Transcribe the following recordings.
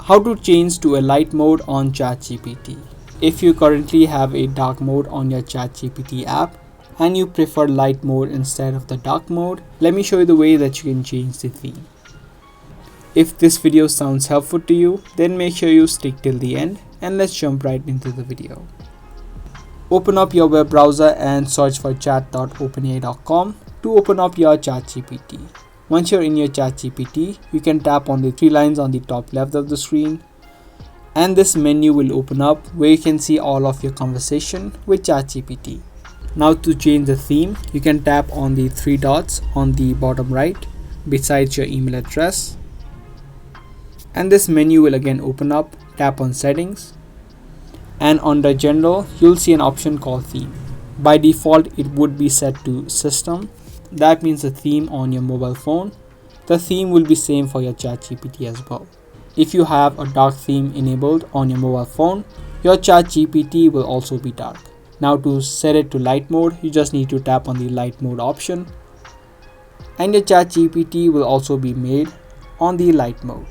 How to change to a light mode on ChatGPT. If you currently have a dark mode on your ChatGPT app and you prefer light mode instead of the dark mode, let me show you the way that you can change the theme. If this video sounds helpful to you, then make sure you stick till the end and let's jump right into the video. Open up your web browser and search for chat.openai.com to open up your ChatGPT. Once you're in your ChatGPT, you can tap on the three lines on the top left of the screen and this menu will open up where you can see all of your conversation with ChatGPT. Now to change the theme, you can tap on the three dots on the bottom right besides your email address. And this menu will again open up. Tap on settings and under general you'll see an option called theme. By default it would be set to system. That means the theme on your mobile phone. The theme will be same for your ChatGPT as well. If you have a dark theme enabled on your mobile phone, your ChatGPT will also be dark. Now to set it to light mode, you just need to tap on the light mode option and your ChatGPT will also be made on the light mode.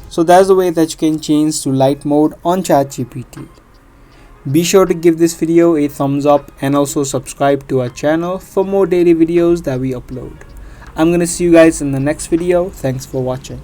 So that's the way that you can change to light mode on ChatGPT. Be sure to give this video a thumbs up and also subscribe to our channel for more daily videos that we upload. I'm gonna see you guys in the next video. Thanks for watching.